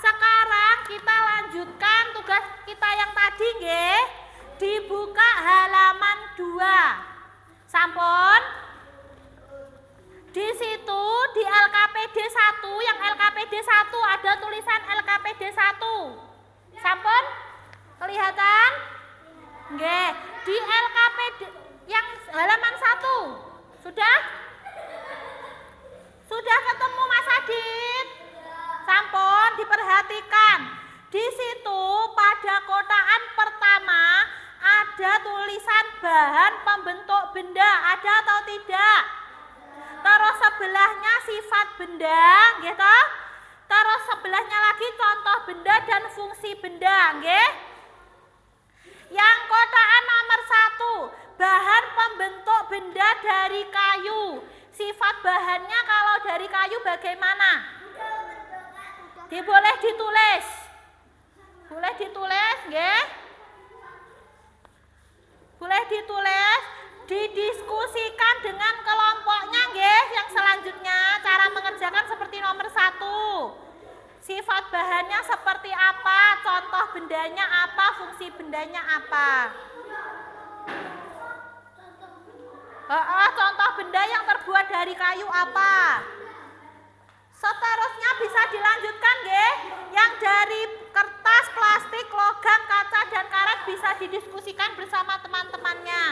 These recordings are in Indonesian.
Sekarang kita lanjutkan tugas kita yang tadi nggih. Dibuka halaman 2. Sampun? Di situ di LKPD 1, yang LKPD 1 ada tulisan LKPD 1. Sampun? Kelihatan? Nggih, di LKPD yang halaman 1. Sudah? Sudah ketemu Mas Adit? Sampun, diperhatikan. Di situ pada kotaan pertama ada tulisan bahan pembentuk benda, ada atau tidak? Terus sebelahnya sifat benda, gitu. Terus sebelahnya lagi contoh benda dan fungsi benda, nggih. Yang kotaan nomor 1, bahan pembentuk benda dari kayu. Sifat bahannya kalau dari kayu bagaimana? Boleh ditulis. Boleh ditulis, nggih. Boleh ditulis, didiskusikan dengan kelompoknya, nggih. Yang selanjutnya cara mengerjakan seperti nomor 1. Sifat bahannya seperti apa, contoh bendanya apa, fungsi bendanya apa. Contoh benda yang terbuat dari kayu apa. Seterusnya bisa dilanjutkan, nggih. Yang dari kertas, plastik, logam, kaca, dan karet bisa didiskusikan bersama teman-temannya.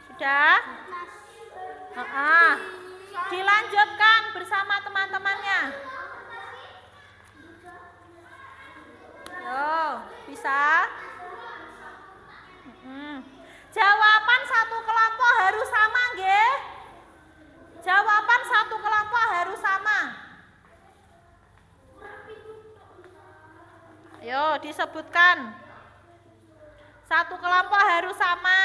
Sudah? Dilanjutkan bersama teman-temannya. Bisa? Jawaban satu kelompok harus sama, nggih. Jawaban satu kelompok harus sama. Ayo disebutkan. Satu kelompok harus sama.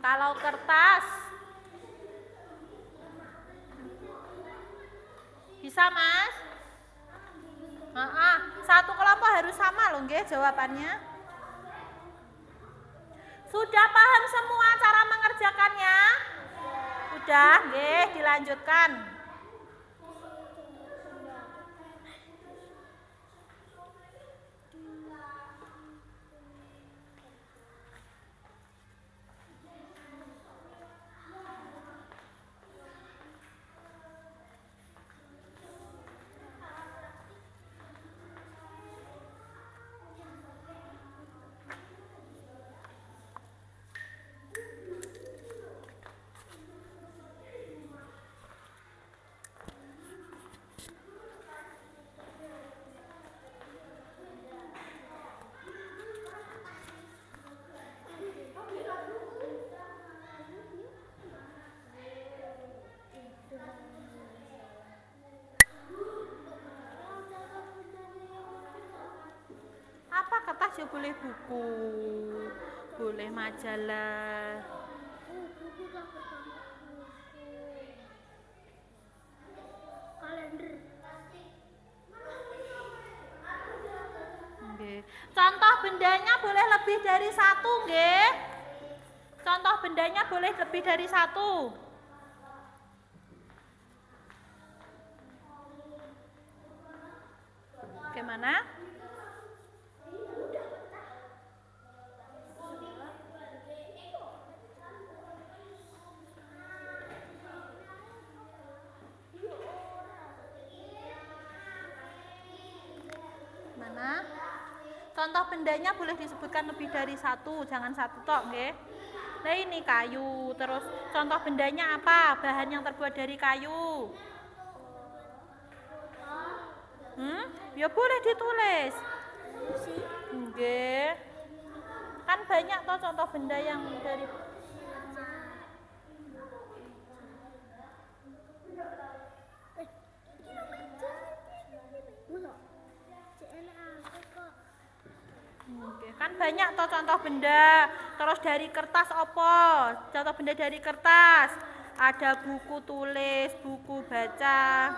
Kalau kertas bisa, Mas? Satu kelompok harus sama loh, nggih, jawabannya. Sudah paham semua cara mengerjakannya? Sudah, nggih, dilanjutkan. Ya boleh buku, boleh majalah. Kalender. Nggih. Contoh bendanya boleh lebih dari 1, nggih. Contoh bendanya boleh lebih dari 1. Bagaimana? Contoh bendanya boleh disebutkan lebih dari 1, jangan 1 tok, nggih. Nah ini kayu, terus contoh bendanya apa? Bahan yang terbuat dari kayu. Ya boleh ditulis. Nggih. Kan banyak toh contoh benda yang dari Oke. Kan banyak toh contoh benda. Terus dari kertas apa? Contoh benda dari kertas. Ada buku tulis, buku baca.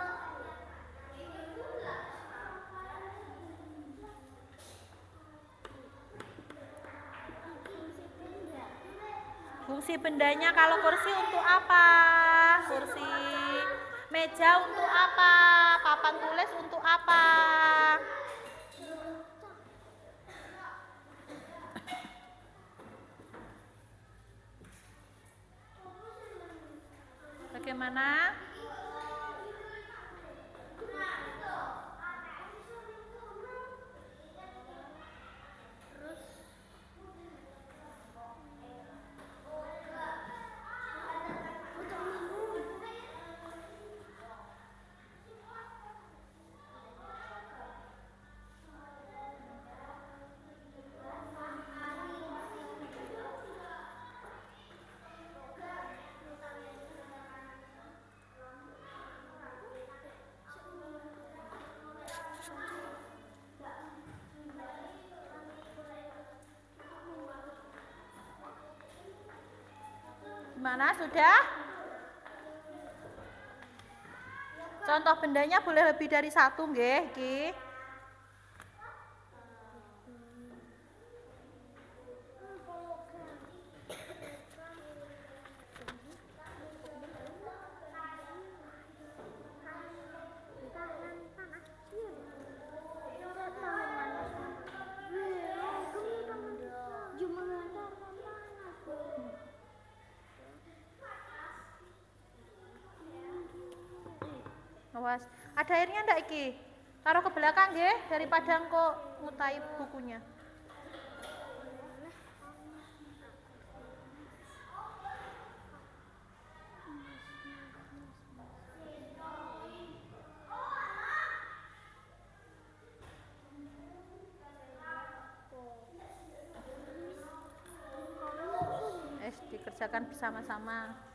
Fungsi bendanya kalau kursi untuk apa? Kursi. Meja untuk apa? Papan tulis untuk apa? Bagaimana? Gimana, sudah? Contoh bendanya boleh lebih dari satu, nggih, iki. Awas, ada airnya ndak iki? Taruh ke belakang nggih daripada engko ngutai bukunya. Dikerjakan bersama-sama.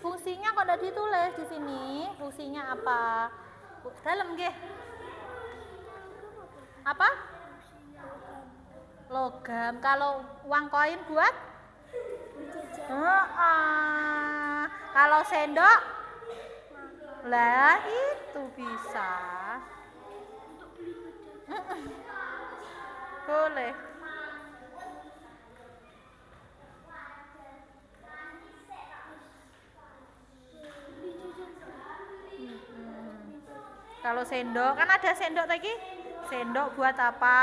Fungsinya kok udah ditulis di sini. Fungsinya apa? Dalam nggih. Apa? Logam. Kalau uang koin buat? Kalau sendok? Lah itu bisa. Boleh. Kalau sendok, kan ada sendok lagi. Sendok buat apa?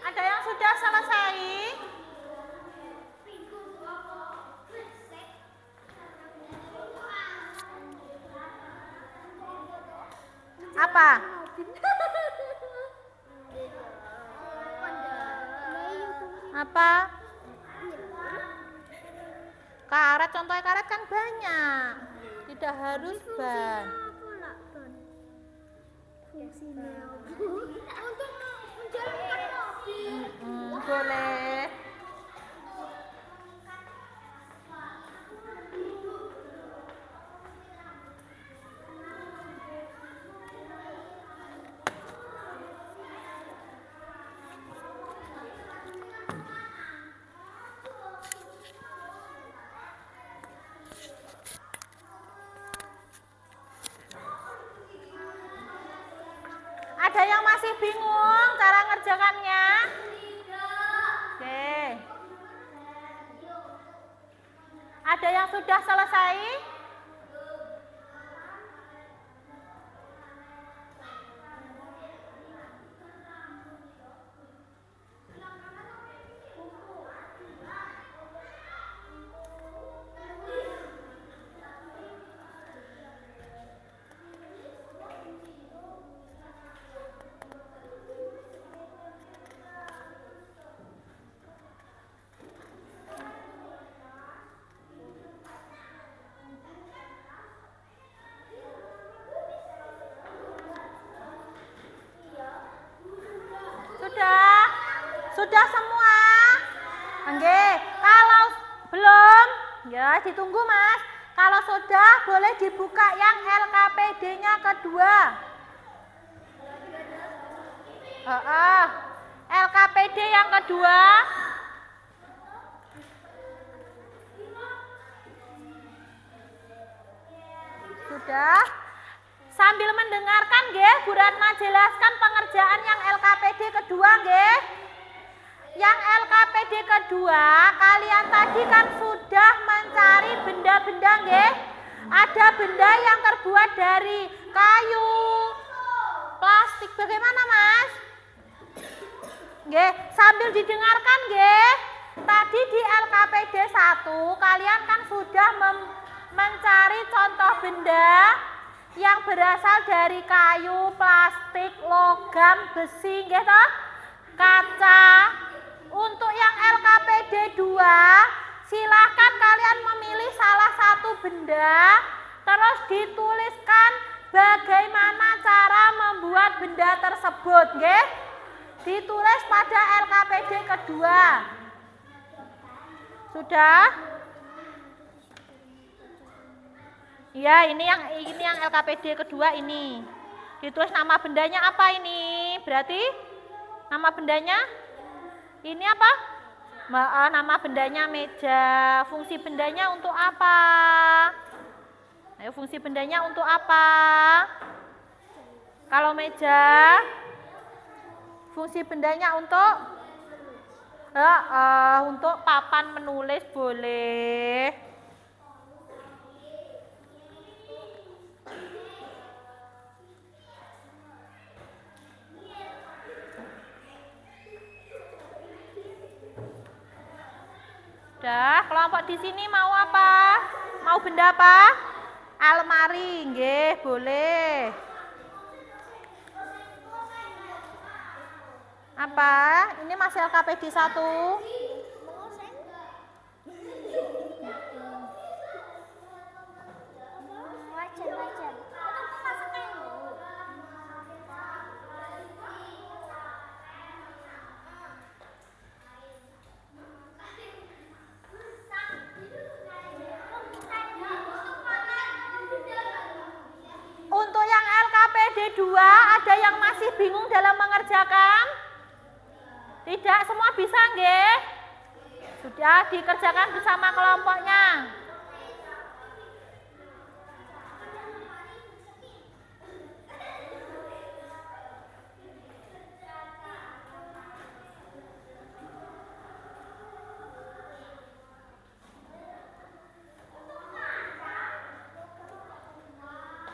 Ada yang sudah selesai? Apa? Apa? Karet, contohnya karet kan banyak. Tidak harus ban. Fungsinya apa? Untuk menjalankan mobil. Boleh. Ada yang masih bingung cara ngerjakannya? Oke. Ada yang sudah selesai? Sudah semua? Oke, kalau belum, ya ditunggu Mas. Kalau sudah, boleh dibuka yang LKPD-nya kedua. LKPD yang kedua. Sudah. Sambil mendengarkan nggih, Bu Ratna jelaskan pengerjaan yang LKPD kedua nggih. Yang LKPD kedua, kalian tadi kan sudah mencari benda-benda nggih. Ada benda yang terbuat dari kayu, plastik. Bagaimana, Mas? Nggih, sambil didengarkan nggih. Tadi di LKPD 1 kalian kan sudah mencari contoh benda yang berasal dari kayu, plastik, logam, besi, nggih toh? Kaca. Untuk yang LKPD 2, silakan kalian memilih salah satu benda, terus dituliskan bagaimana cara membuat benda tersebut, nggih? Ditulis pada LKPD kedua. Sudah? Ya, ini yang LKPD kedua ini. Ditulis nama bendanya apa ini? Berarti nama bendanya ini apa? Nama bendanya meja. Fungsi bendanya untuk apa? Ayo, fungsi bendanya untuk apa? Kalau meja, fungsi bendanya untuk papan menulis boleh. Udah, kelompok di sini mau apa? Mau benda apa? Almari, nggih, boleh. Apa? Ini masih LKPD 1. Wajan. Untuk yang LKPD 2, ada yang masih bingung dalam mengerjakan? Tidak, semua bisa nggih? Sudah dikerjakan bersama kelompoknya.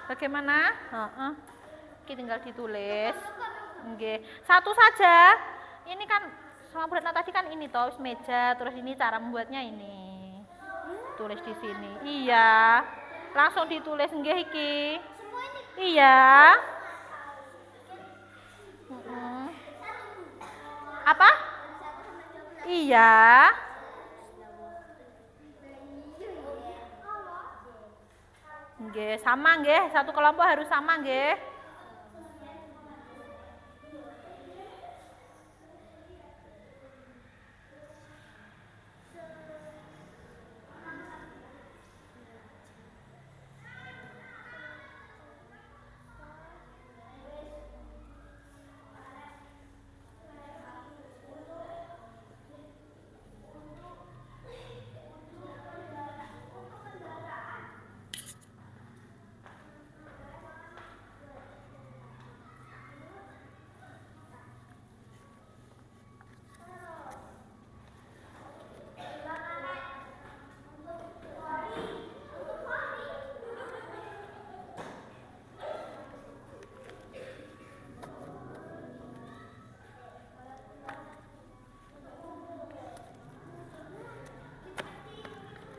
Bagaimana? Ini tinggal ditulis. Nggih. Satu saja. Ini kan sama Bu Ratna tadi kan ini toh meja, terus ini cara membuatnya ini. Tulis di sini. Iya. Langsung ditulis nggih iki. Iya. Apa? Iya. Nggih, sama nggih, satu kelompok harus sama nggih.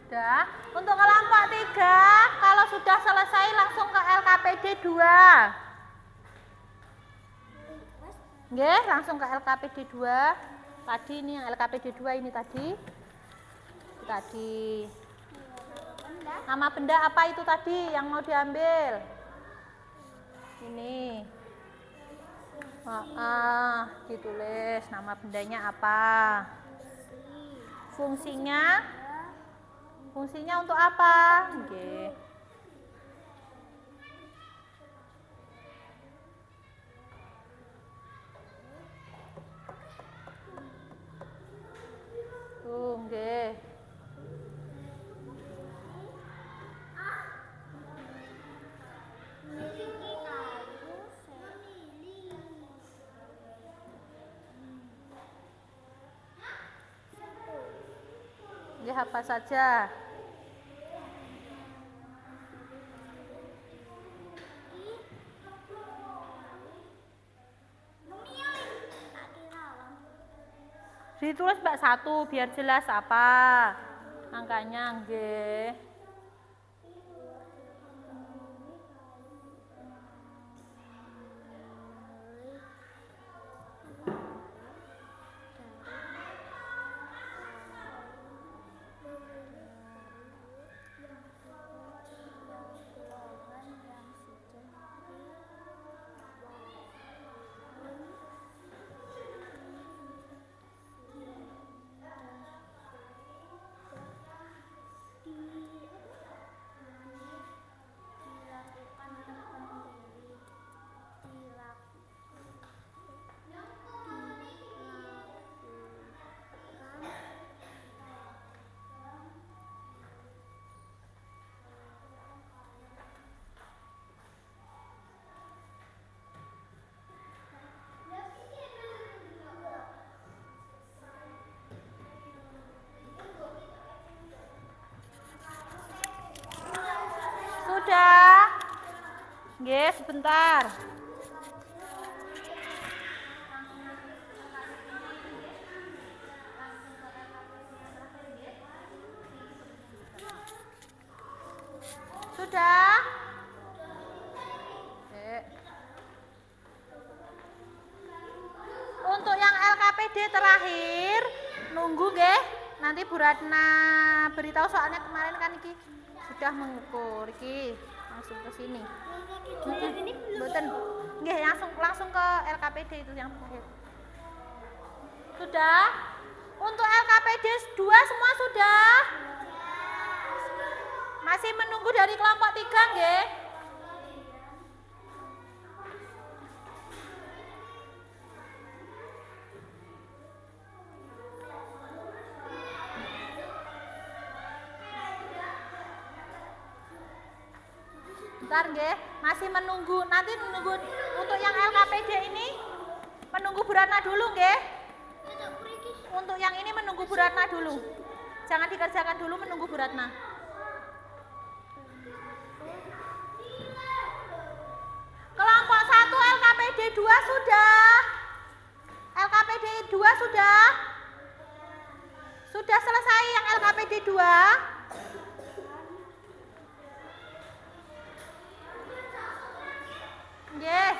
Sudah. Untuk kelompok 3, kalau sudah selesai langsung ke LKPD 2. Nggih, langsung ke LKPD 2. Tadi ini yang LKPD 2 ini tadi. Nama benda apa itu tadi yang mau diambil? Ini. Ditulis nama bendanya apa? Fungsinya untuk apa? Nggih. Nggih. Nggih, apa saja? Ditulis Mbak 1 biar jelas apa angkanya. Nggih. Sudah? Nggih, sebentar. Sudah? Untuk yang LKPD terakhir, nunggu nggih. Nanti Bu Ratna beritahu soalnya kemarin kan iki sudah mengukur iki langsung ke sini. Mboten. Nggih, langsung ke LKPD itu yang terakhir. Sudah? Untuk LKPD 2 semua sudah? Masih menunggu dari kelompok 3 nggih? Bentar nggih, masih menunggu. Nanti menunggu untuk yang LKPD ini menunggu Bu Ratna dulu nggih. Untuk yang ini menunggu Bu Ratna dulu. Jangan dikerjakan dulu, menunggu Bu Ratna. Kelompok 1 LKPD 2 sudah? LKPD 2 sudah? Sudah selesai yang LKPD 2? Nggih.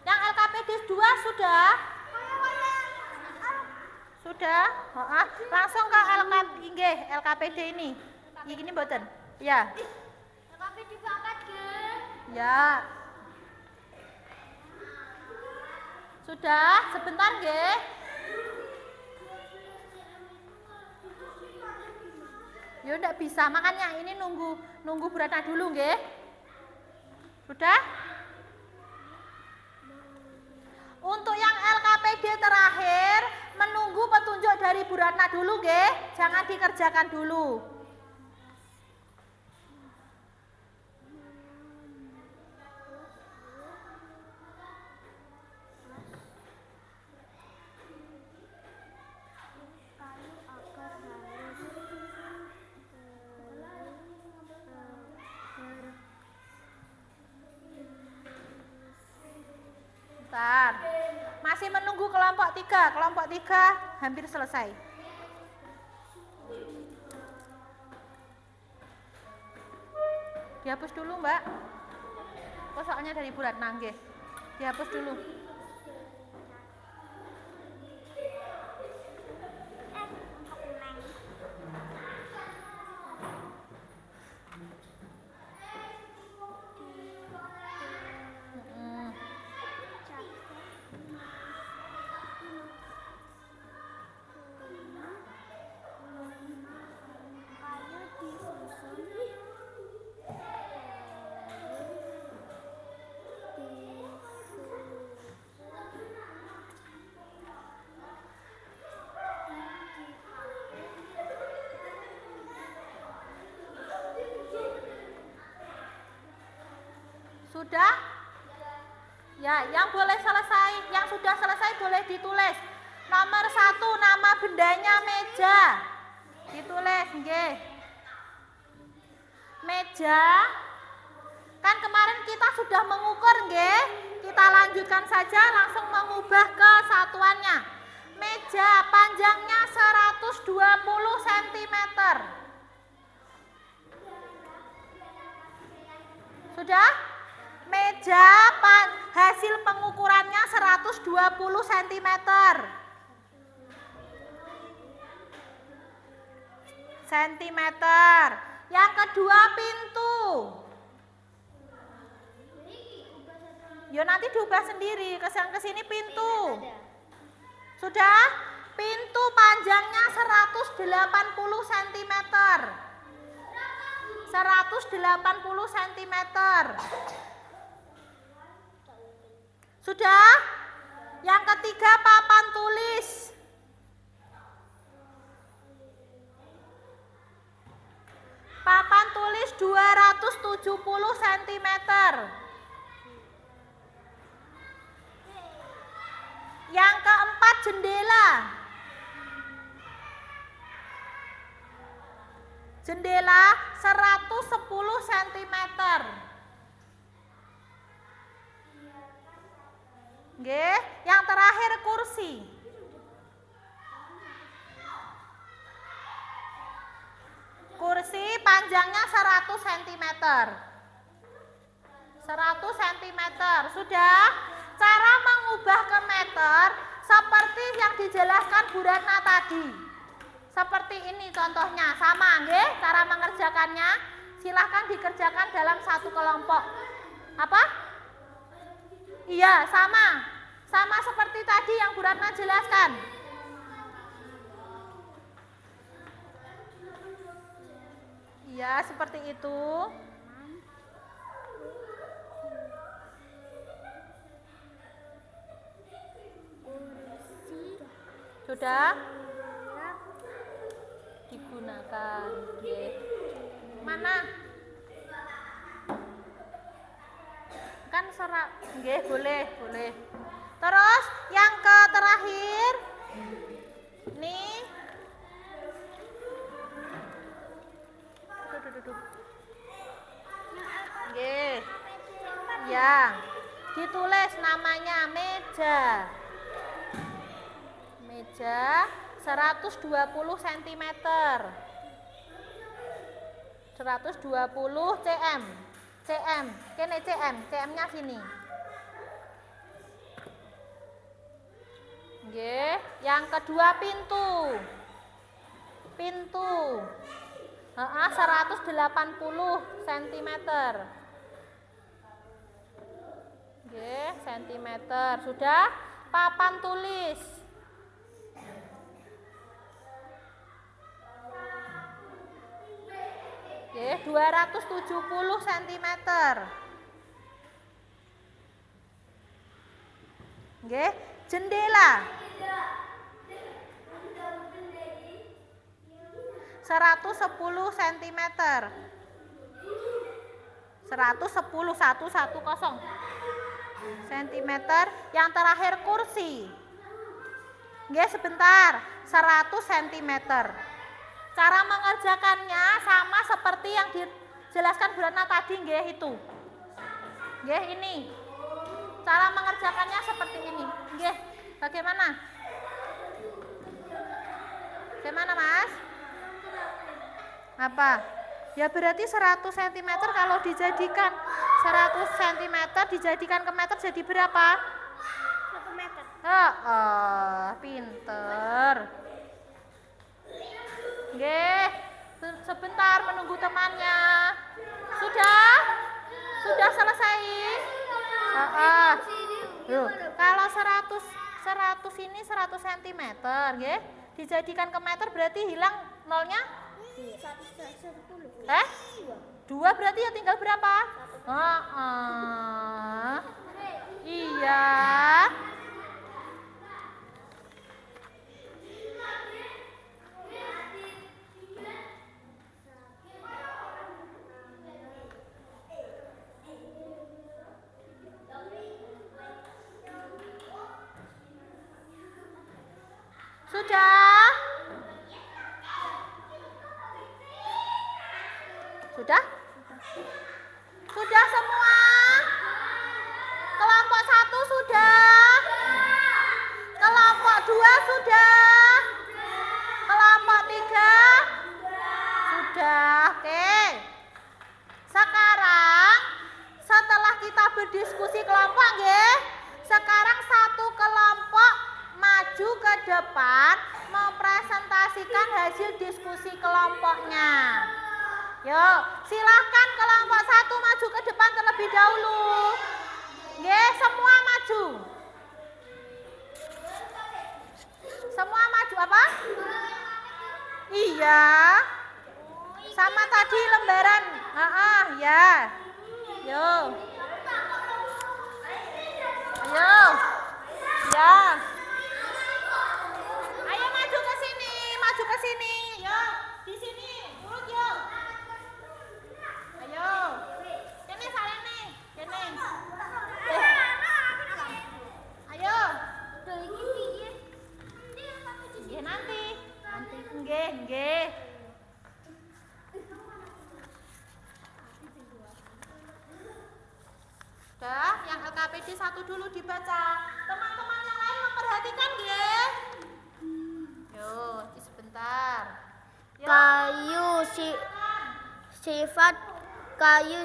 Yang LKPD 2 sudah? Sudah? Langsung ke LKPD ini. Ini mboten? Ya. Tapi dibakat, Ge. Ya. Sudah, sebentar, nggih. Ya enggak bisa, makanya ini nunggu Bu Ratna dulu, nggih. Sudah? Untuk yang LKPD terakhir, menunggu petunjuk dari Bu Ratna dulu, nggih. Jangan dikerjakan dulu. Bentar. Masih menunggu kelompok 3. Kelompok 3 hampir selesai. Dihapus dulu, Mbak. Oh, soalnya dari Bu Ratna, nggih. Dihapus dulu. Sudah? Ya, yang boleh selesai, yang sudah selesai boleh ditulis. Nomor 1, nama bendanya meja. Ditulis, nggih. Meja. Kan kemarin kita sudah mengukur, nggih. Kita lanjutkan saja langsung mengubah ke satuannya. Meja panjangnya 120 cm. Sudah? Meja hasil pengukurannya 120 cm. Yang kedua pintu. Ya nanti diubah sendiri, kesini pintu. Sudah? Pintu panjangnya 180 cm. 180 cm. Sudah? Yang ketiga papan tulis. Papan tulis 270 cm. Yang keempat jendela. Jendela 110 cm. Nggih, yang terakhir kursi. Kursi panjangnya 100 cm. 100 cm. Sudah? Cara mengubah ke meter seperti yang dijelaskan Bu Ratna tadi. Seperti ini contohnya, sama nggih cara mengerjakannya. Silahkan dikerjakan dalam satu kelompok. Apa? Iya, sama. Sama seperti tadi yang Bu Ratna jelaskan. Iya, seperti itu. Sudah? Digunakan. Oke. Mana? Kan serak. Nggih, boleh. Terus yang ke terakhir. Nih. Duduk. Nggih. Ya. Ditulis namanya meja. Meja 120 cm. 120 cm. Kene cm-nya sini. Nggih, yang kedua pintu. 180 cm. Nggih, sentimeter. Sudah? Papan tulis. Nggih, 270 cm. Nggih, jendela. 110 cm. 110 cm. Yang terakhir kursi. Nggih, sebentar. 100 cm. Cara mengerjakannya sama seperti yang dijelaskan Bu Ratna tadi, nggih itu. Nggih, ini. Cara mengerjakannya seperti ini. Nggih, bagaimana? Bagaimana, Mas? Apa? Ya berarti 100 cm kalau dijadikan 100 cm dijadikan ke meter jadi berapa? 1 meter. Pinter. Nggih, sebentar menunggu temannya. Sudah? Sudah selesai? Kalau 100 ini 100 cm, nggih, dijadikan ke meter berarti hilang nolnya? 10. 2 berarti ya tinggal berapa? Iya. Sudah? Sudah? Sudah semua? Kelompok 1 sudah? Kelompok 2 sudah? Kelompok 3? Sudah. Oke. Sekarang setelah kita berdiskusi kelompok, nggih, sekarang satu kelompok maju ke depan mempresentasikan hasil diskusi kelompoknya. Yuk, silahkan kelompok 1 maju ke depan terlebih dahulu. Nggih, semua maju. Semua maju apa? Iya. Sama tadi lembaran. Ya. Yuk. Ayo. Ya. Ayo maju ke sini, maju ke sini. Yuk, di sini. Urut yuk. Ayo. Kene saling nih. Kene. Ayo. Nggih nanti. Nggih. Sudah, yang LKPD 1 dulu dibaca. Teman-teman yang lain memperhatikan nggih? Yuk, sebentar. Kayu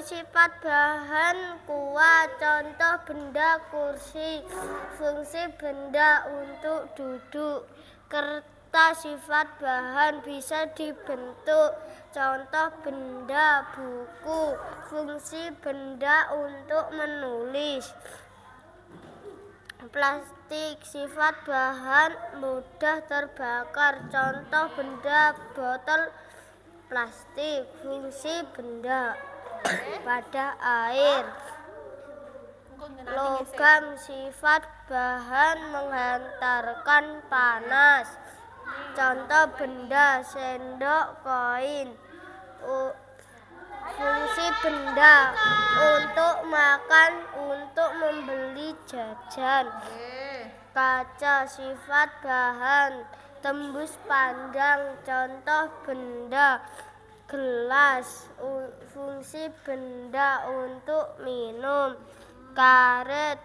sifat bahan kuat, contoh benda kursi, fungsi benda untuk duduk. Kertas sifat bahan bisa dibentuk, contoh benda buku, fungsi benda untuk menulis. Plastik sifat bahan mudah terbakar, contoh benda botol plastik, fungsi benda pada air. Logam sifat bahan menghantarkan panas, contoh benda sendok, koin. Fungsi benda untuk makan, untuk membeli jajan. Kaca sifat bahan tembus pandang, contoh benda gelas, fungsi benda untuk minum. Karet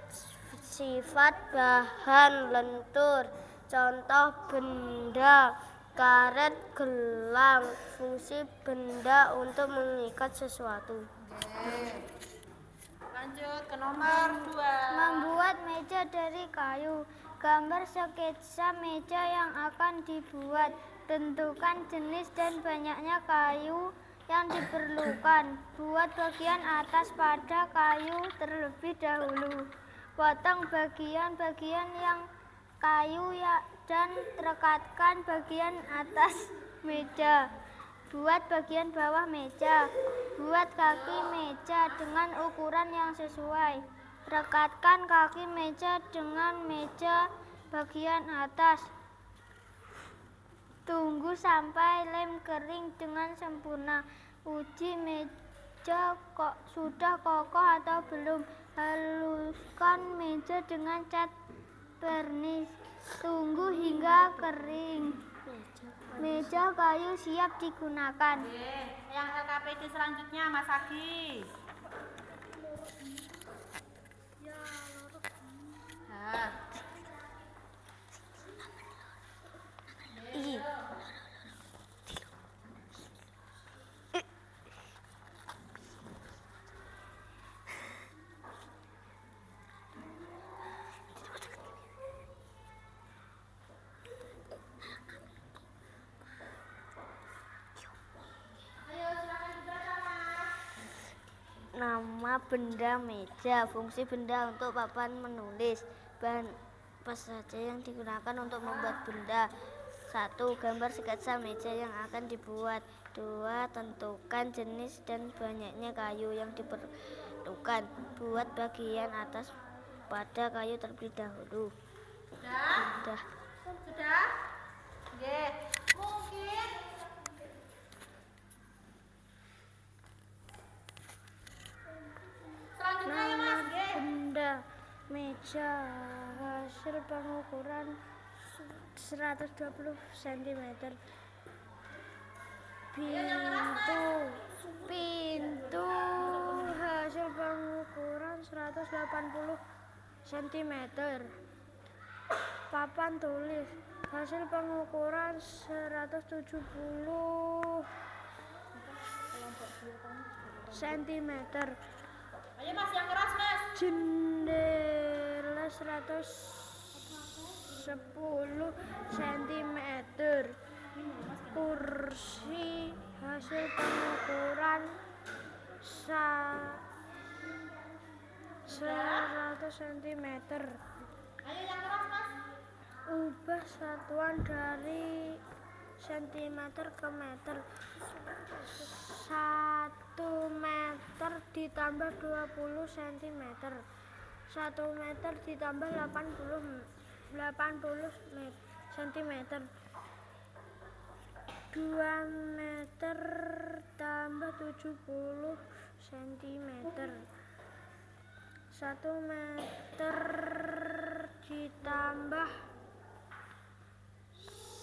sifat bahan lentur, contoh benda karet gelang, fungsi benda untuk mengikat sesuatu. Lanjut ke nomor 2. Membuat meja dari kayu. Gambar sketsa meja yang akan dibuat. Tentukan jenis dan banyaknya kayu yang diperlukan. Buat bagian atas pada kayu terlebih dahulu. Potong bagian-bagian yang kayu dan rekatkan bagian atas meja. Buat bagian bawah meja. Buat kaki meja dengan ukuran yang sesuai. Rekatkan kaki meja dengan meja bagian atas. Tunggu sampai lem kering dengan sempurna. Uji meja sudah kokoh atau belum. Haluskan meja dengan cat vernis. Tunggu hingga kering. Meja kayu siap digunakan. Yang LKPD selanjutnya Mas Agi. Nama benda meja. Fungsi benda untuk papan menulis. Bahan apa saja yang digunakan untuk membuat benda. 1. Gambar sketsa meja yang akan dibuat. 2. Tentukan jenis dan banyaknya kayu yang diperlukan. Buat bagian atas pada kayu terlebih dahulu. Sudah? Sudah? Oke. Mungkin selanjutnya ya Mas. Benda meja hasil pengukuran 120 cm. Pintu hasil pengukuran 180 cm. Papan tulis hasil pengukuran 170 cm. Ayo Mas, yang keras Mas. Jendela 110 cm. Kursi hasil pengukuran 100 cm. Ayo yang keras Mas. Ubah satuan dari sentimeter ke meter. 1 meter ditambah 20 cm. 1 meter ditambah 80 cm. 2 meter tambah 70 cm. 1 meter ditambah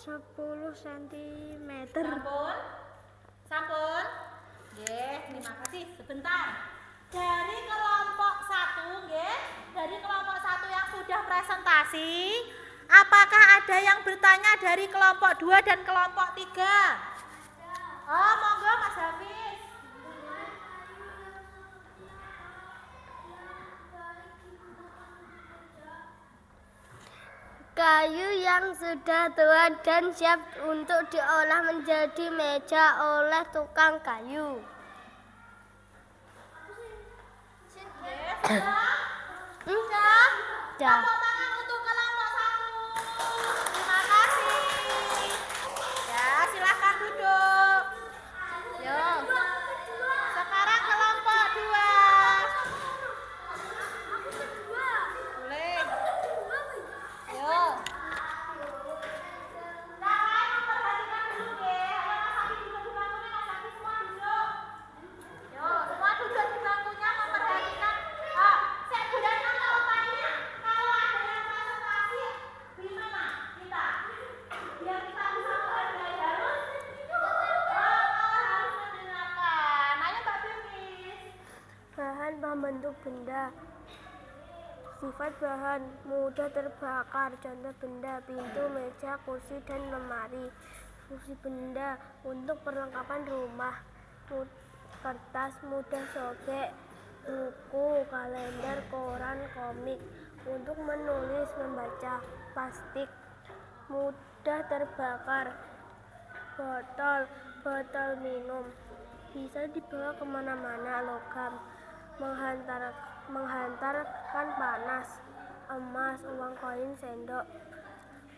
10 cm. Sampun. Nggih, terima kasih. Sebentar. Dari kelompok 1, nggih, dari kelompok 1 yang sudah presentasi, apakah ada yang bertanya dari kelompok 2 dan kelompok 3? Oh, monggo Mas Hafiz. Kayu yang sudah tua dan siap untuk diolah menjadi meja oleh tukang kayu. Sudah? Sudah. Tepuk tangan untuk kelompok 1. Terima kasih. Ya, silakan duduk. Yo. Sekarang kelompok 2. Boleh. Yo. Yang lain memperhatikan dulu deh. Ayo Mas Agi duduk di bangkunya, Mas Agi semua duduk. Yo, semua duduk di bangkunya memperhatikan. Saya gunakan kalau tanya, kalau ada yang presentasi, gimana kita? Biar kita bisa menghargai harus. Harus mendengarkan. Ayo Mbak Bimis. Bahan pembentuk benda. Sifat bahan mudah terbakar. Contoh benda: pintu, meja, kursi, dan lemari. Fungsi benda untuk perlengkapan rumah. Kertas mudah sobek, buku, kalender, koran, komik. Untuk menulis, membaca. Plastik mudah terbakar. botol minum. Bisa dibawa kemana-mana. Logam, menghantarkan panas. Emas, uang koin, sendok.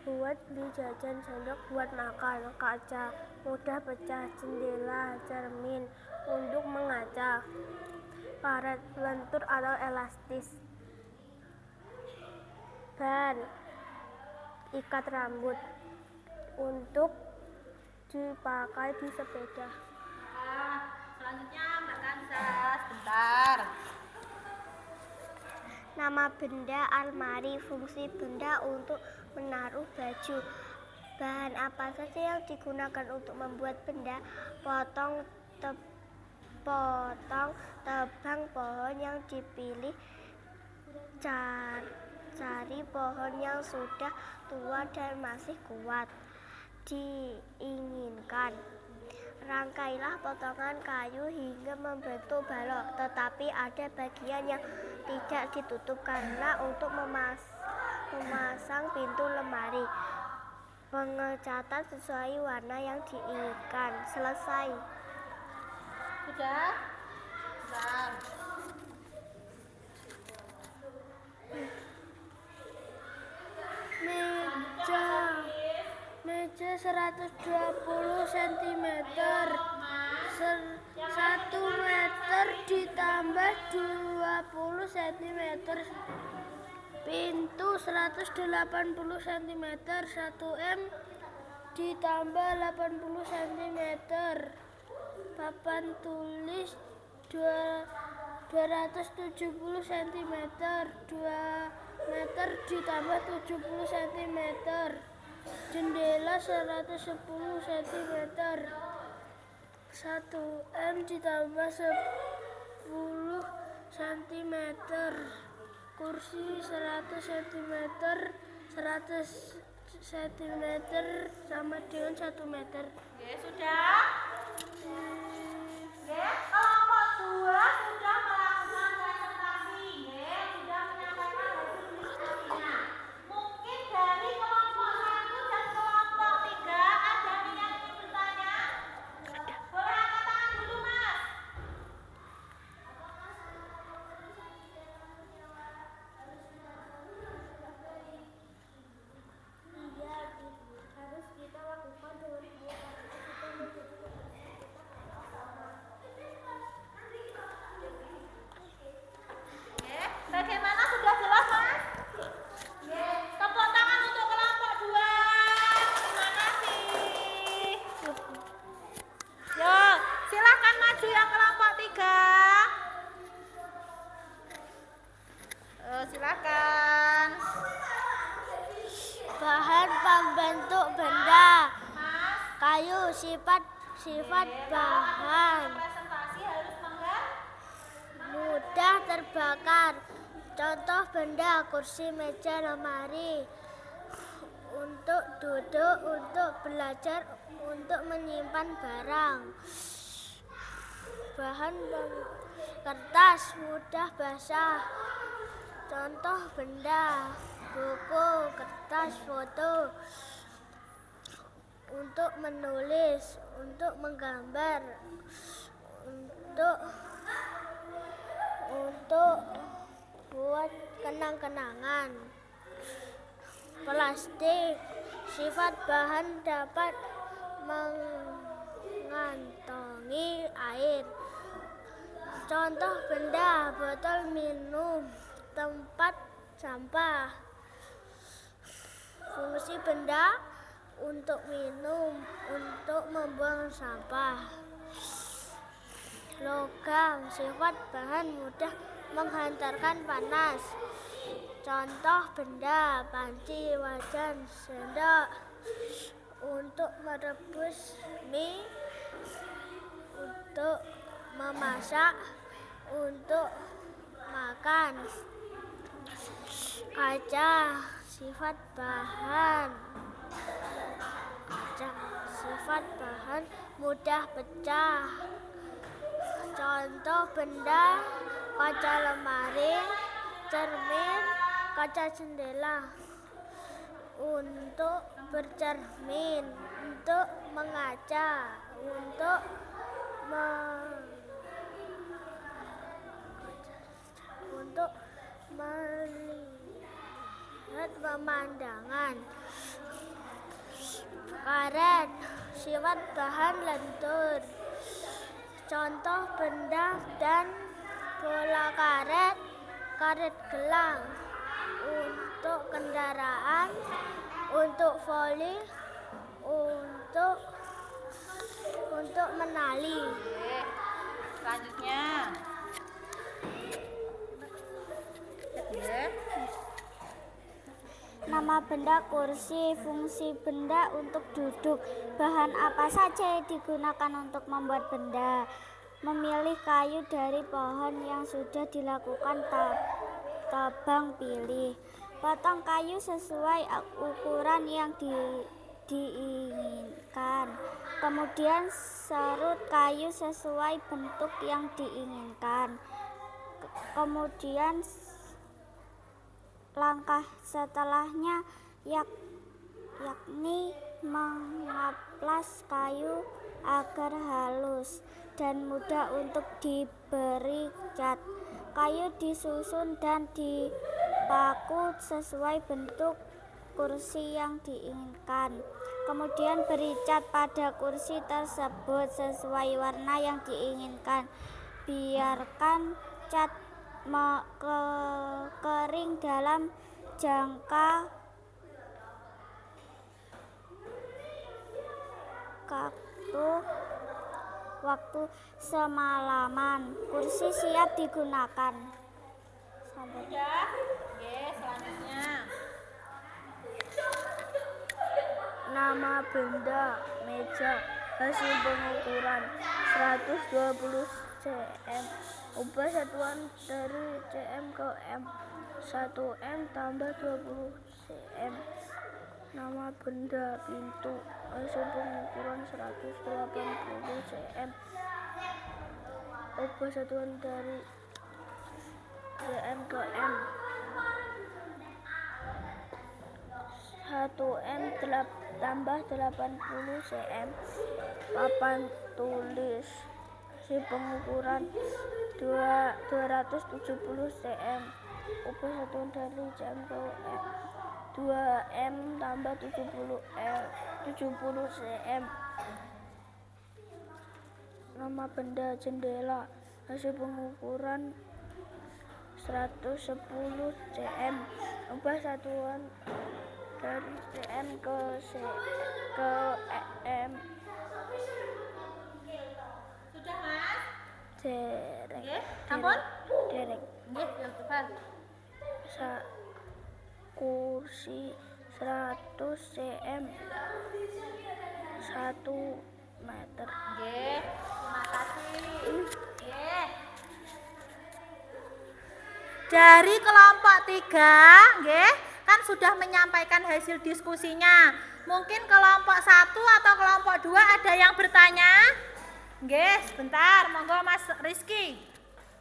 Buat beli jajan, sendok buat makan. Kaca, mudah pecah. Jendela, cermin, untuk mengaca. Karet, lentur atau elastis. Ban, ikat rambut, untuk dipakai di sepeda. Selanjutnya Mbak Kansa, sebentar. Nama benda almari, fungsi benda untuk menaruh baju. Bahan apa saja yang digunakan untuk membuat benda? Potong, tebang pohon yang dipilih, cari pohon yang sudah tua dan masih kuat, diinginkan. Rangkailah potongan kayu hingga membentuk balok, tetapi ada bagian yang tidak ditutup karena untuk memasang pintu lemari. Pengecatan sesuai warna yang diinginkan. Selesai. Sudah? Bentar. Meja 120 cm. 1 meter ditambah 20 cm. Pintu 180 cm. 1 M ditambah 80 cm. Papan tulis 270 cm. 2 meter ditambah 70 cm. Jendela 110 cm. 1 M ditambah 10 cm. Kursi 100 cm. 100 cm sama dengan 1 meter. Oke, sudah? Oke, kelompok 2 sudah melakukan presentasi, sudah menyampaikan hasil presentasinya. Mungkin dari kelompok 1 dan kelompok 3 ada yang ingin bertanya? Boleh angkat tangan dulu, Mas. Iya, harus kita lakukan dengan Bagaimana, sudah jelas, Mas? Tepuk tangan untuk kelompok 2. Terima kasih. Yo, silakan maju yang kelompok 3. Silakan. Bahan pembentuk benda. Mas, Kayu, sifat bahan. presentasi harus menggambar. Mudah terbakar. Contoh benda: kursi, meja, lemari. Untuk duduk, untuk belajar, untuk menyimpan barang. Bahan kertas, mudah basah. Contoh benda: buku, kertas, foto. Untuk menulis, untuk menggambar, untuk buat kenang-kenangan. Plastik, sifat bahan dapat mengantongi air. Contoh benda: botol minum, tempat sampah. Fungsi benda: untuk minum, untuk membuang sampah. Logam, sifat bahan mudah menghantarkan panas. Contoh benda: panci, wajan, sendok. Untuk merebus mie, untuk memasak, untuk makan. Kaca, sifat bahan mudah pecah. Contoh benda: kaca lemari, cermin, kaca jendela. Untuk bercermin, untuk mengaca, untuk melihat pemandangan. Karet, sifat bahan lentur. Contoh benda dan bola karet, karet gelang. Untuk kendaraan, untuk voli, untuk menali. Oke. Selanjutnya. Oke. Nama benda kursi, fungsi benda untuk duduk. Bahan apa saja yang digunakan untuk membuat benda? Memilih kayu dari pohon yang sudah dilakukan tebang pilih. Potong kayu sesuai ukuran yang diinginkan. Kemudian serut kayu sesuai bentuk yang diinginkan. Kemudian langkah setelahnya yakni mengaplas kayu agar halus dan mudah untuk diberi cat. Kayu disusun dan dipaku sesuai bentuk kursi yang diinginkan. Kemudian beri cat pada kursi tersebut sesuai warna yang diinginkan. Biarkan cat kering dalam jangka waktu semalaman. Kursi siap digunakan. Sudah? Oke, selanjutnya. Nama benda, meja, hasil pengukuran 120 cm. Ubah satuan dari cm ke m. 1 m tambah 20 cm. Nama benda, pintu, hasil pengukuran 180 cm. Ubah satuan dari cm ke m. 1 m tambah 80 cm. Papan tulis, hasil pengukuran 270 cm. Ubah satuan dari cm ke m. 2 m tambah 70 cm. Nama benda, jendela, hasil pengukuran 110 cm. Ubah satuan dari cm ke em. Sudah, Mas? Dereng. Oke, ampun? Dereng. Nggih, yang cepat. Kursi 100 cm. 1 meter. Nggih, terima kasih. Nggih. Dari kelompok 3, nggih, kan sudah menyampaikan hasil diskusinya. Mungkin kelompok 1 atau kelompok 2 ada yang bertanya? Nggih, sebentar, monggo Mas Rizky.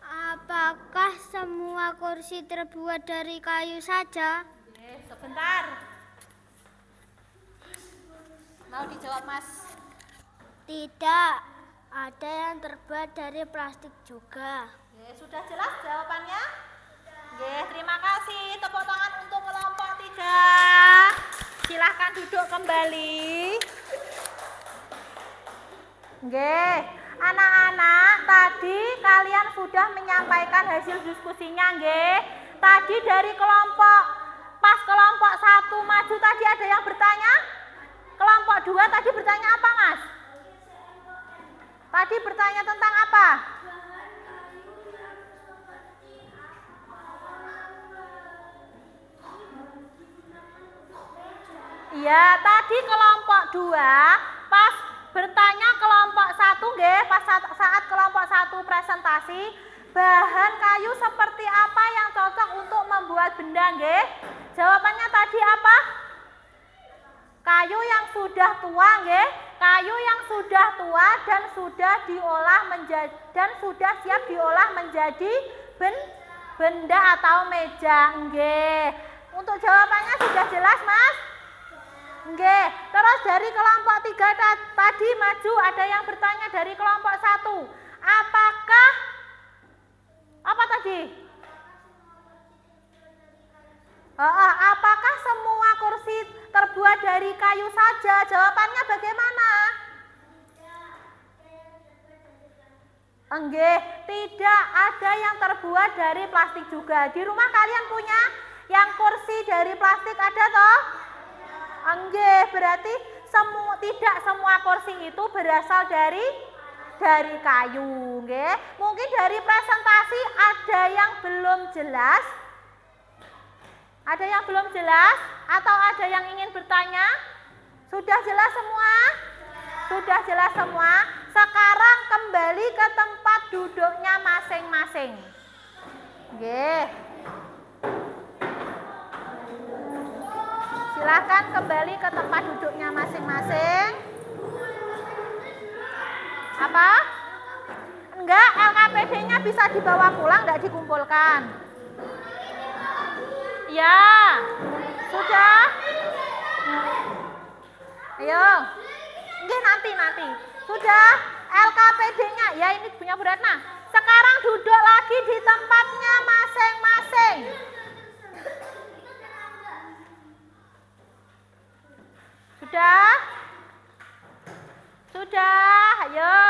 Apakah semua kursi terbuat dari kayu saja? Nggih, sebentar. Mau dijawab, Mas? Tidak, ada yang terbuat dari plastik juga. Nggih, sudah jelas jawabannya? Nggih, terima kasih. Tepuk tangan untuk kelompok 3. Silahkan duduk kembali. Nggih, anak-anak, tadi kalian sudah menyampaikan hasil diskusinya, nggih. Tadi dari kelompok 1 maju tadi ada yang bertanya? Kelompok 2 tadi bertanya apa, Mas? Tadi bertanya tentang apa? Iya, tadi kelompok 2 pas bertanya kelompok 1 nggih, pas saat kelompok 1 presentasi, bahan kayu seperti apa yang cocok untuk membuat benda nggih? Jawabannya tadi apa? Kayu yang sudah tua nggih, kayu yang sudah tua dan sudah siap diolah menjadi benda atau meja nggih. Untuk jawabannya sudah jelas, Mas? Nggih, terus dari kelompok 3 tadi maju ada yang bertanya dari kelompok 1. Apakah apa tadi? Apakah semua kursi terbuat dari kayu saja? Jawabannya bagaimana? Enggak, tidak ada yang terbuat dari plastik juga. Di rumah kalian punya yang kursi dari plastik ada toh? Enggak, berarti tidak semua kursi itu berasal dari kayu, nggih. Mungkin dari presentasi ada yang belum jelas? Ada yang belum jelas atau ada yang ingin bertanya? Sudah jelas semua? Sudah jelas semua? Sekarang kembali ke tempat duduknya masing-masing. Nggih. Silahkan kembali ke tempat duduknya masing-masing. Apa? Enggak, LKPD-nya bisa dibawa pulang, enggak dikumpulkan. Ya, sudah. Ayo. Enggak, nanti. Sudah, LKPD-nya. Ya, ini punya Bu Ratna. Sekarang duduk lagi di tempatnya masing-masing. Sudah? Sudah, ayo.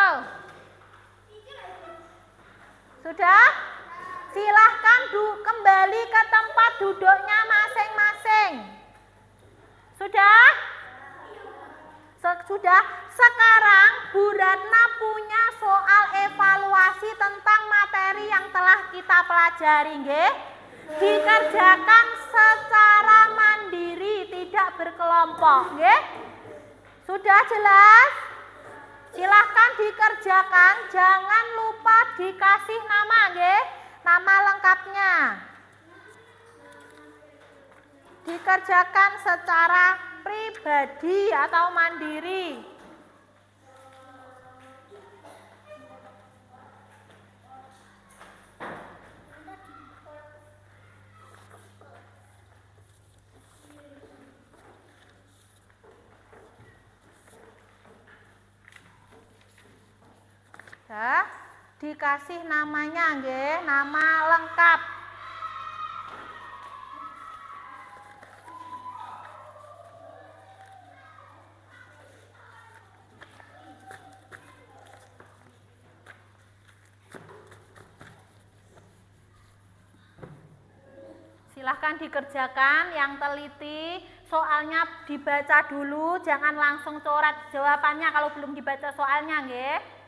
Sudah? Silahkan kembali ke tempat duduknya masing-masing. Sudah? Sudah? Sekarang Bu Ratna punya soal evaluasi tentang materi yang telah kita pelajari, nggih. Dikerjakan secara mandiri, tidak berkelompok, nggih. Sudah jelas? Silahkan dikerjakan, jangan lupa dikasih nama, nggih. Nama lengkapnya. Dikerjakan secara pribadi atau mandiri. Ya, dikasih namanya, nggih, nama lengkap. Silahkan dikerjakan yang teliti, soalnya dibaca dulu, jangan langsung coret jawabannya kalau belum dibaca soalnya, nggih.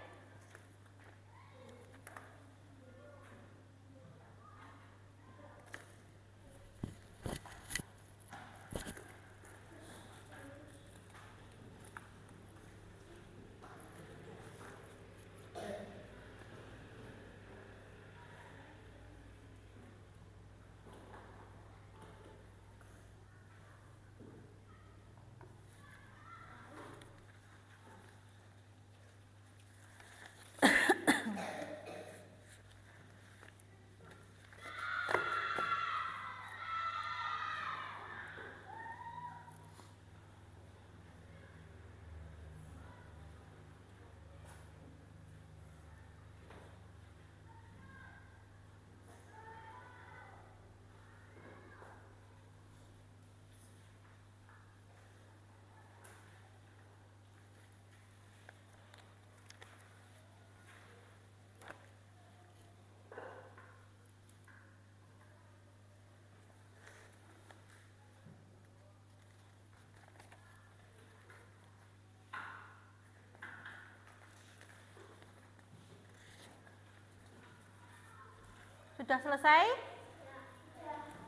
Sudah selesai?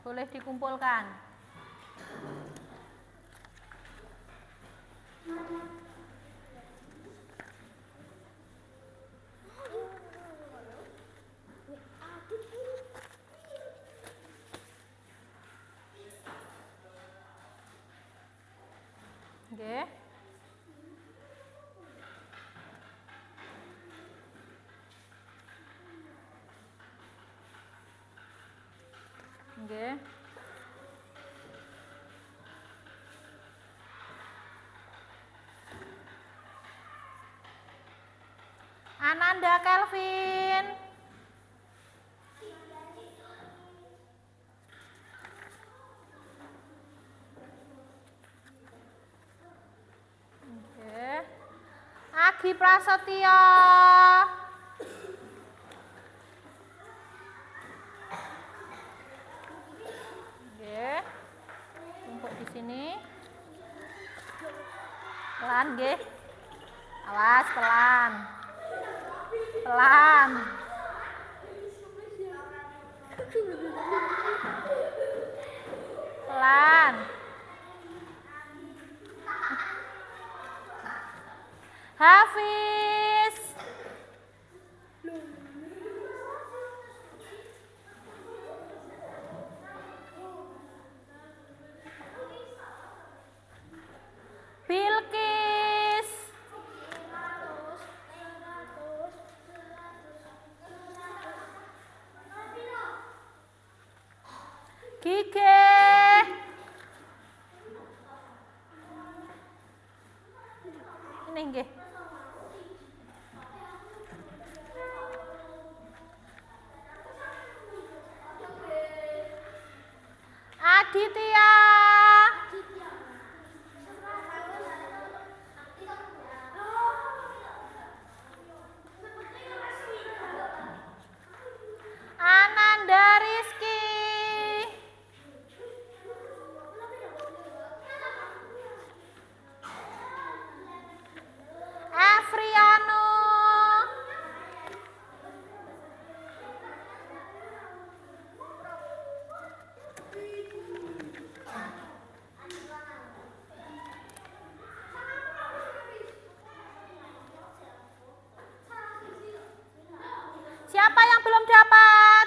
Boleh dikumpulkan. Oke. Oke. Ananda Kelvin. Oke. Agi Prasetyo. Oke. Tumpuk di sini. Pelan, nggih. Awas, pelan. Pelan. Pelan. Hafiz. Bilkis. Gige. Ini nggih. Aditya. Ananda Rizky. Afriano. Siapa yang belum dapat?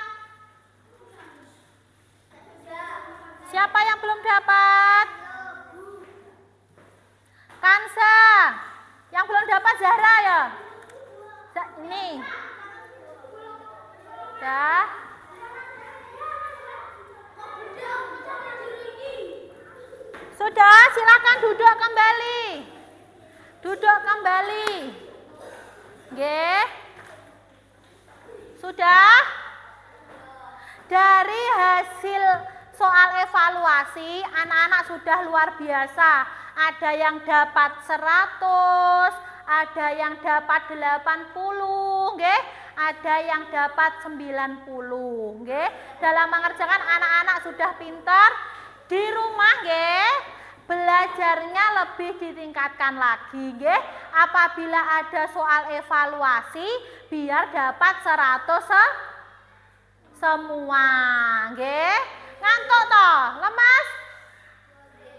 Siapa yang belum dapat? Kansa. Yang belum dapat Zahra ya? Ini. Dah. Sudah, silakan duduk kembali. Duduk kembali. Nggih. Sudah? Dari hasil soal evaluasi, anak-anak sudah luar biasa. Ada yang dapat 100, ada yang dapat 80, nggih. Ada yang dapat 90, nggih. Dalam mengerjakan anak-anak sudah pintar. Di rumah, nggih, belajarnya lebih ditingkatkan lagi, nggih. Apabila ada soal evaluasi, biar dapat 100 semua, nggih. Ngantuk toh, lemas?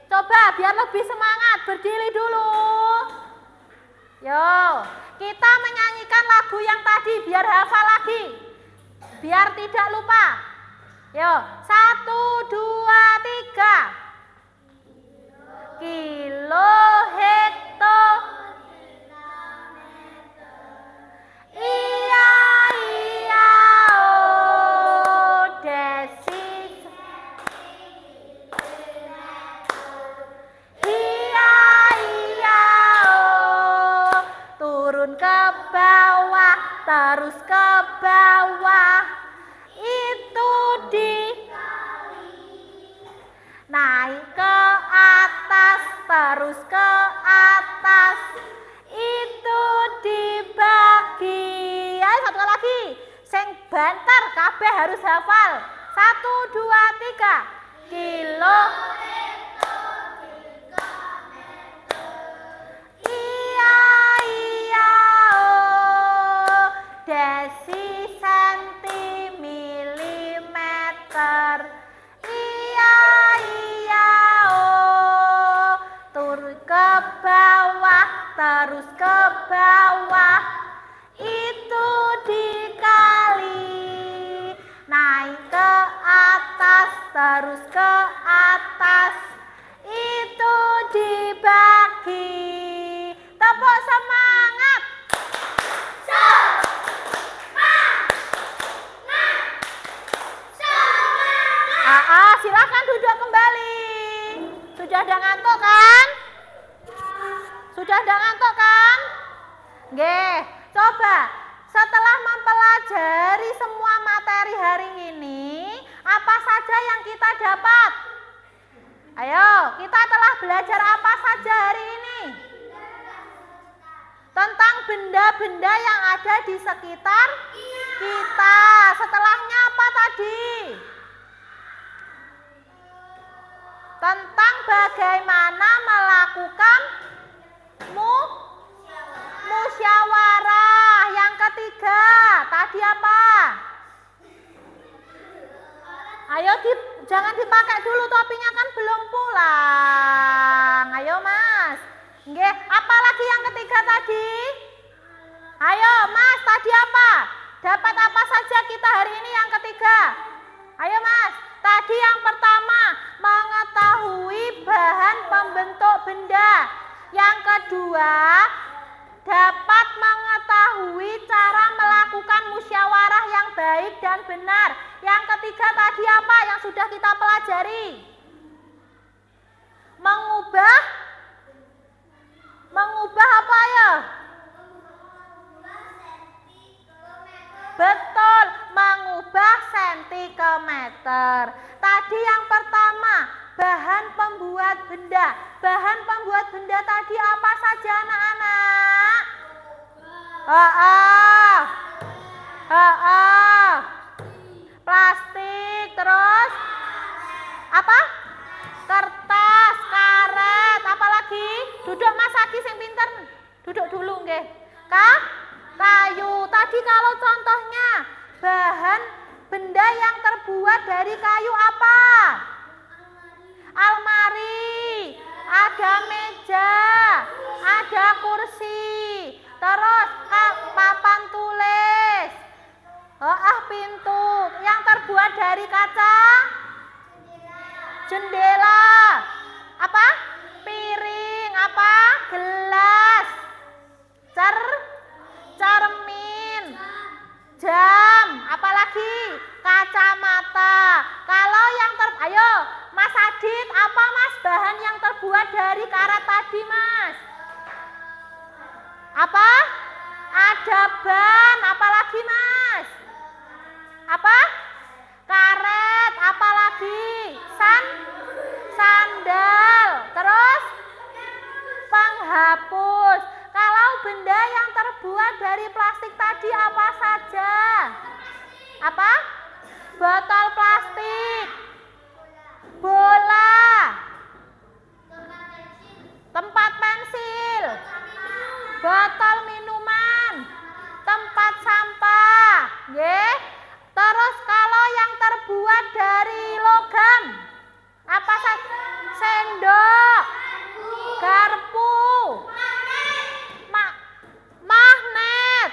Coba biar lebih semangat, berdiri dulu. Yo, kita menyanyikan lagu yang tadi biar hafal lagi. Biar tidak lupa. Yo, 1, 2, 3. Kilo hekto. Iya, iya, oh, desi. Iya, iya, oh, turun ke bawah, terus ke bawah. Itu naik ke atas, terus ke atas. Itu dibagi. Ayo satu kali lagi. Sing banter kabeh harus hafal. 1, 2, 3. Kilo. Iya, iya, oh, desi, senti, milimeter. Iya, iya, oh, turun ke bawah, terus ke bawah. Itu dikali. Naik ke atas, terus ke atas. Itu dibagi. Tepuk semangat. Silakan duduk kembali. Sudah ada ngantuk kan? Sudah ada ngantuk kan? Nggih, coba setelah mempelajari semua materi hari ini, apa saja yang kita dapat? Ayo, kita telah belajar apa saja hari ini? Tentang benda-benda yang ada di sekitar kita. Setelahnya apa tadi? Tentang bagaimana melakukan musyawarah. Yang ketiga, tadi apa? Ayo jangan dipakai dulu topinya, kan belum pulang. Ayo Mas. Nggih, apa lagi yang ketiga tadi? Ayo Mas, tadi apa? Dapat apa saja kita hari ini yang ketiga? Ayo Mas, tadi yang pertama mengetahui bahan pembentuk benda. Yang kedua, dapat mengetahui cara melakukan musyawarah yang baik dan benar. Yang ketiga tadi apa yang sudah kita pelajari? Mengubah apa ya? Betul, mengubah sentimeter. Tadi yang pertama, bahan pembuat benda. Bahan pembuat benda tadi apa saja anak-anak? Plastik, terus apa? Kertas, karet, apa lagi? Duduk Mas Agi sing pinter. Duduk dulu nggih. Kayu. Tadi kalau contohnya bahan benda yang terbuat dari kayu apa? Almari, ada meja, ada kursi, terus papan tulis, pintu yang terbuat dari kaca, jendela, apa? Piring, apa? Gelas, cermin, jam, apalagi? Kacamata. Kalau yang ayo Mas Adit, apa Mas bahan yang terbuat dari karet tadi Mas? Apa? Ada ban, apalagi Mas? Apa? Karet, apalagi? Sandal, terus penghapus. Kalau benda yang terbuat dari plastik tadi apa saja? Apa? Botol plastik, bola, tempat pensil, botol minuman, tempat sampah, nggih. Terus kalau yang terbuat dari logam, apa saja? Sendok, garpu, magnet,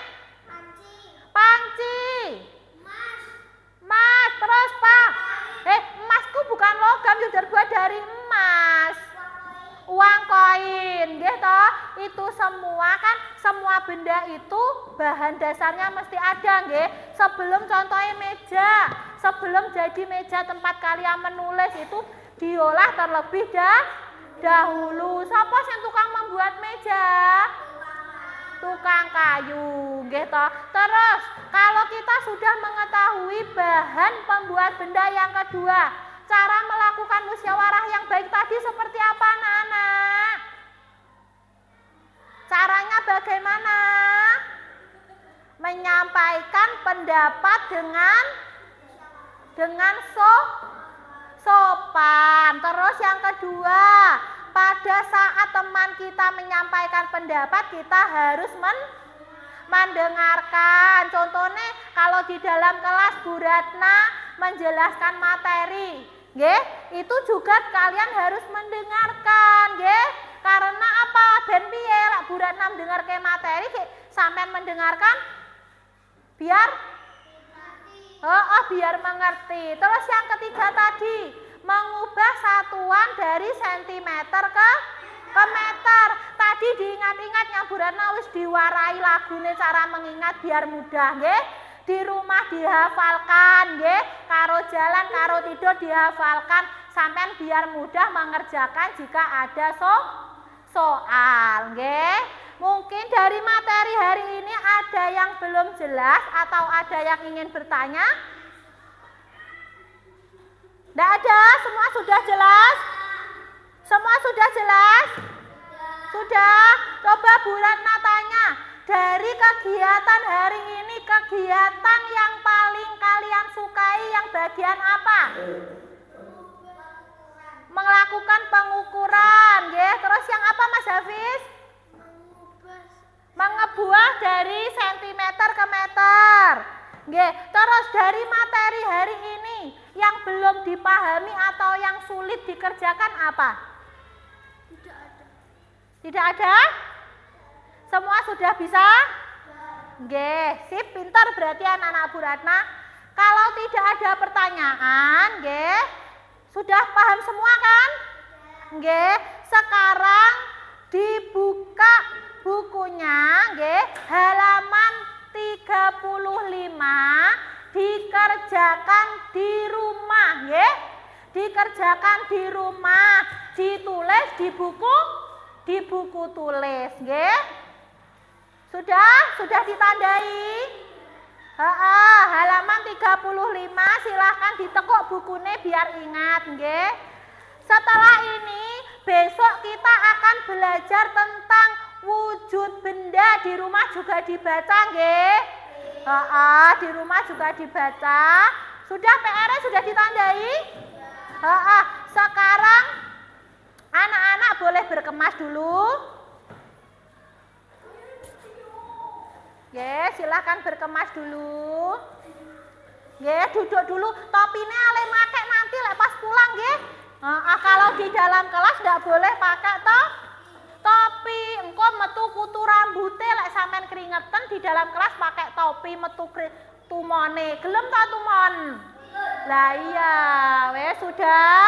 panci, emas, terus Pak. Emasku bukan logam, yang terbuat dari emas. Uang koin, nggih toh? Itu semua kan, semua benda itu bahan dasarnya mesti ada nggih. Sebelum contohnya meja, sebelum jadi meja tempat kalian menulis itu diolah terlebih dahulu. Siapa yang tukang membuat meja? Tukang kayu, nggih toh. Terus kalau kita sudah mengetahui bahan pembuat benda, yang kedua, cara melakukan musyawarah yang baik tadi seperti apa anak-anak? Caranya bagaimana? Menyampaikan pendapat dengan sopan. Terus yang kedua, pada saat teman kita menyampaikan pendapat, kita harus mendengarkan. Contohnya kalau di dalam kelas Bu Ratna menjelaskan materi, nggih, itu juga kalian harus mendengarkan, nggih. Karena apa? Ben piye lek Bu Ratna mendengarkan materi, sampean mendengarkan biar biar mengerti. Terus yang ketiga tadi, mengubah satuan dari sentimeter ke meter. Tadi diingat-ingat yang Bu Ratna wis diwarai lagune cara mengingat biar mudah nggih. Di rumah dihafalkan nggih, karo jalan karo tidur dihafalkan sampean biar mudah mengerjakan jika ada soal nggih. Mungkin dari materi hari ini ada yang belum jelas atau ada yang ingin bertanya? Tidak ada, semua sudah jelas? Semua sudah jelas? Sudah? Coba Bu Ratna tanya, dari kegiatan hari ini, kegiatan yang paling kalian sukai yang bagian apa? Melakukan pengukuran, ya. Terus yang apa Mas Hafiz? Mengebuah dari sentimeter ke meter. Nggih, terus dari materi hari ini yang belum dipahami atau yang sulit dikerjakan apa? Tidak ada? Semua sudah bisa? Nggih, sip, pintar berarti anak-anak Bu Ratna. Kalau tidak ada pertanyaan, nggih, sudah paham semua kan? Nggih, sekarang dibuka bukunya, nggih, halaman 35, dikerjakan di rumah, nggih. Dikerjakan di rumah, ditulis di buku tulis, nggih. Sudah ditandai? Halaman 35 silahkan ditekuk bukunya biar ingat, nggih. Setelah ini besok kita akan belajar tentang wujud benda, di rumah juga dibaca, nggih. Di rumah juga dibaca. Sudah PR-nya sudah ditandai? Sekarang anak-anak boleh berkemas dulu. Ya, silahkan berkemas dulu. Ya, duduk dulu. Topinya ale make nanti pas pulang, nggih. Kalau di dalam kelas tidak boleh pakai topi. Engko metu kutu rambute lek sampean keringetan di dalam kelas pakai topi metu tumone. Gelem ta tumon? Lah iya, wes sudah.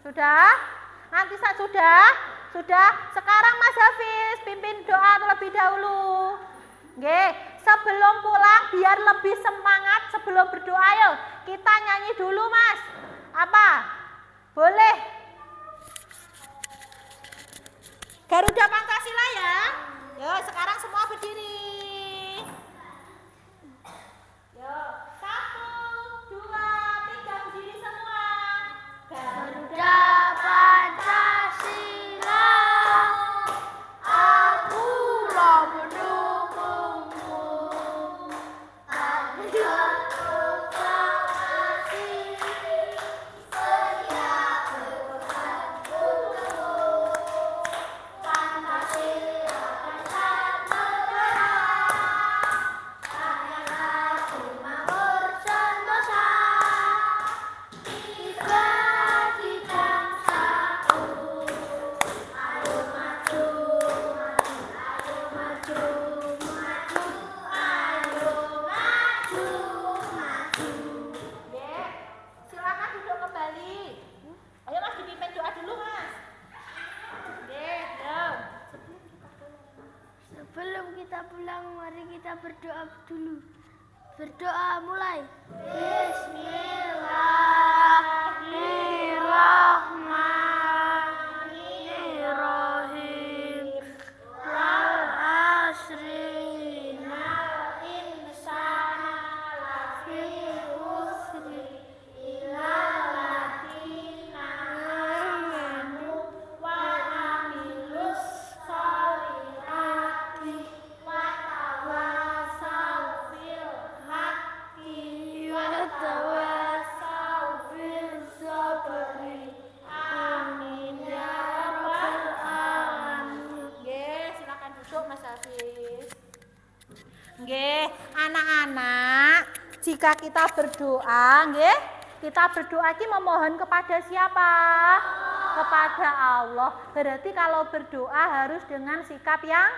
Sudah? Nanti sudah. Sekarang Mas Hafiz pimpin doa terlebih dahulu. Nggih, sebelum pulang biar lebih semangat sebelum berdoa yuk. Kita nyanyi dulu, Mas. Apa? Boleh? Garuda Pancasila ya. Yuk, sekarang semua berdiri. Yuk, 1, 2, 3 berdiri semua. Garuda Pancasila, aku lo mendukungmu. Garuda proklamasi, setia berpegang Pancasila Pancasila, hanyalah cuma bersentosa. Sebelum kita pulang, mari kita berdoa dulu. Berdoa mulai. Bismillahirrahmanirrahim. Wal asri innal insana lafi khusri illa alladziina aamanu wa amilus sholihati wa tawasaw bil haqqi wa tawasaw bil sabri. Amin ya rabbal alamin. Nggih, silakan duduk Mas Hafiz. Nggih, anak-anak, jika kita berdoa, nggih, kita berdoa ini memohon kepada siapa? Kepada Allah. Berarti kalau berdoa harus dengan sikap yang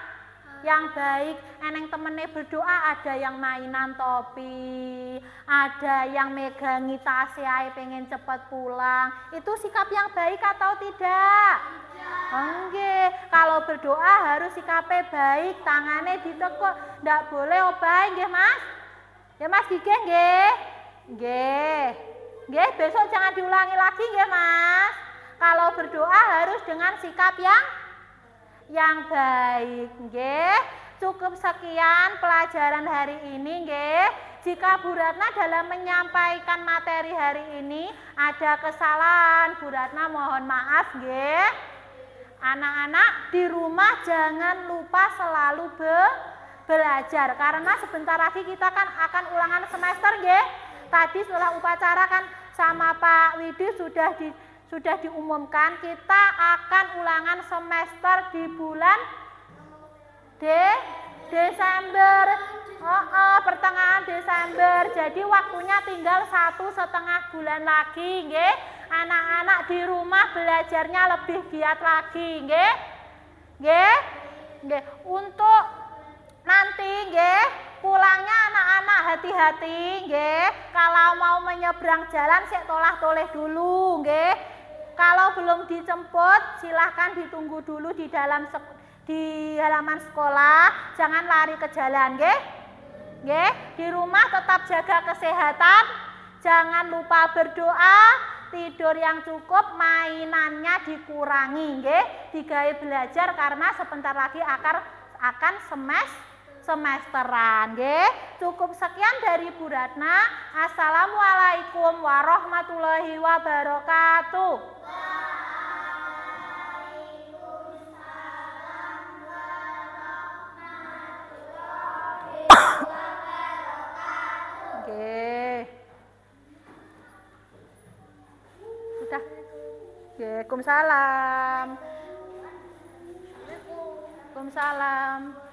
baik. Eneng temennya berdoa, ada yang mainan topi, ada yang megangi tasnya pengen cepat pulang. Itu sikap yang baik atau tidak? Enggak. Kalau berdoa harus sikapnya baik, tangannya ditekuk, ndak boleh obah, nggih Mas? Ya Mas Gigih nggih. Nggih. Nggih, besok jangan diulangi lagi nggih Mas. Kalau berdoa harus dengan sikap yang baik nggih. Cukup sekian pelajaran hari ini nggih. Jika Bu Ratna dalam menyampaikan materi hari ini ada kesalahan, Bu Ratna mohon maaf nggih. Anak-anak di rumah jangan lupa selalu belajar karena sebentar lagi kita kan akan ulangan semester nggih. Tadi setelah upacara kan sama Pak Widi sudah diumumkan kita akan ulangan semester di bulan Desember. Pertengahan Desember. Jadi waktunya tinggal 1,5 bulan lagi nggih. Anak-anak di rumah belajarnya lebih giat lagi nggih. Nggih. Nggih. Untuk nanti nggih pulangnya anak-anak hati-hati nggih. Kalau mau menyeberang jalan sik tolah-toleh dulu nggih. Kalau belum dijemput silahkan ditunggu dulu di halaman sekolah, jangan lari ke jalan nggih. Nggih, di rumah tetap jaga kesehatan, jangan lupa berdoa, tidur yang cukup, mainannya dikurangi nggih, digawe belajar karena sebentar lagi akan semesteran nggih. Cukup sekian dari Bu Ratna. Assalamualaikum warahmatullahi wabarakatuh. Sudah. Waalaikumsalam. Waalaikumsalam.